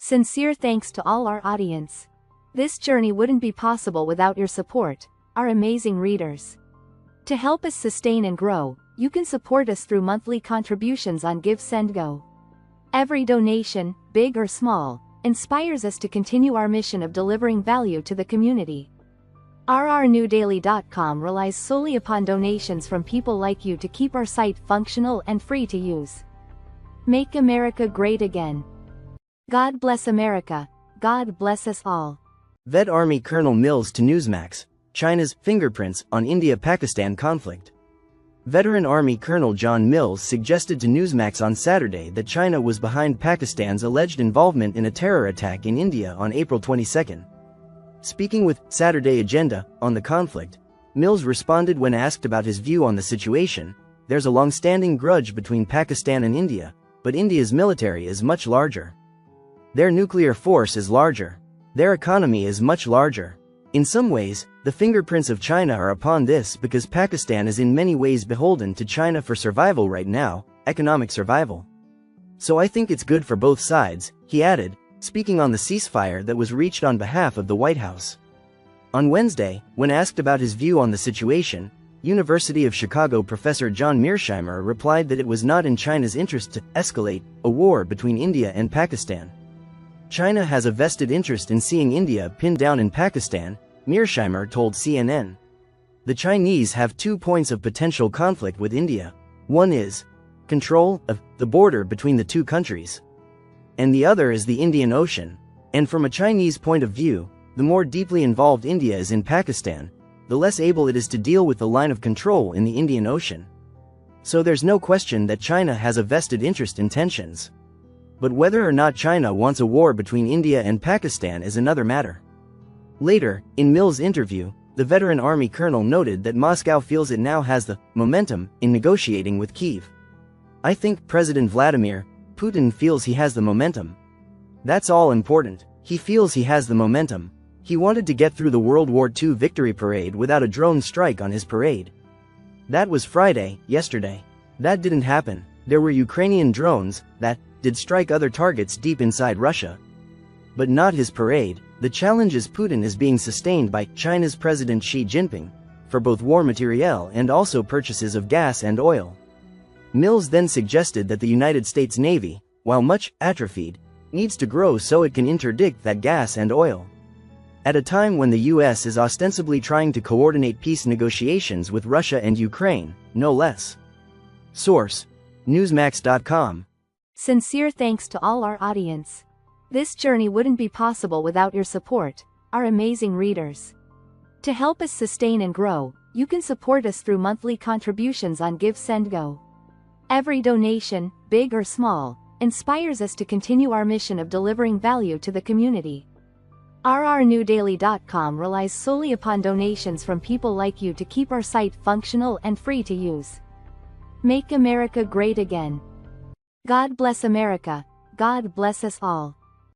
Sincere thanks to all our audience. This journey wouldn't be possible without your support, our amazing readers. To help us sustain and grow, you can support us through monthly contributions on GiveSendGo. Every donation, big or small, inspires us to continue our mission of delivering value to the community. rrnewdaily.com relies solely upon donations from people like you to keep our site functional and free to use. Make America great again. God bless America. God bless us all. Vet Army Colonel Mills to Newsmax, China's fingerprints on India-Pakistan conflict. Veteran Army Colonel John Mills suggested to Newsmax on Saturday that China was behind Pakistan's alleged involvement in a terror attack in India on April 22. Speaking with Saturday Agenda on the conflict, Mills responded when asked about his view on the situation. There's a long-standing grudge between Pakistan and India, but India's military is much larger. Their nuclear force is larger. Their economy is much larger. In some ways, the fingerprints of China are upon this because Pakistan is in many ways beholden to China for survival right now, economic survival. So I think it's good for both sides, he added, speaking on the ceasefire that was reached on behalf of the White House. On Wednesday, when asked about his view on the situation, University of Chicago professor John Mearsheimer replied that it was not in China's interest to escalate a war between India and Pakistan. China has a vested interest in seeing India pinned down in Pakistan, Mearsheimer told CNN. The Chinese have 2 points of potential conflict with India. One is control of the border between the two countries. And the other is the Indian Ocean. And from a Chinese point of view, the more deeply involved India is in Pakistan, the less able it is to deal with the line of control in the Indian Ocean. So there's no question that China has a vested interest in tensions. But whether or not China wants a war between India and Pakistan is another matter. Later, in Mills' interview, the veteran army colonel noted that Moscow feels it now has the momentum in negotiating with Kyiv. I think President Vladimir Putin feels he has the momentum. That's all important. He feels he has the momentum. He wanted to get through the World War II victory parade without a drone strike on his parade. That was Friday, yesterday. That didn't happen. There were Ukrainian drones that did strike other targets deep inside Russia. But not his parade. The challenge is Putin is being sustained by China's President Xi Jinping for both war materiel and also purchases of gas and oil. Mills then suggested that the United States Navy, while much atrophied, needs to grow so it can interdict that gas and oil. At a time when the US is ostensibly trying to coordinate peace negotiations with Russia and Ukraine, no less. Source: Newsmax.com. Sincere thanks to all our audience. This journey wouldn't be possible without your support, our amazing readers. To help us sustain and grow, you can support us through monthly contributions on GiveSendGo. Every donation, big or small, inspires us to continue our mission of delivering value to the community. rrnewdaily.com relies solely upon donations from people like you to keep our site functional and free to use. Make America great again. God bless America. God bless us all.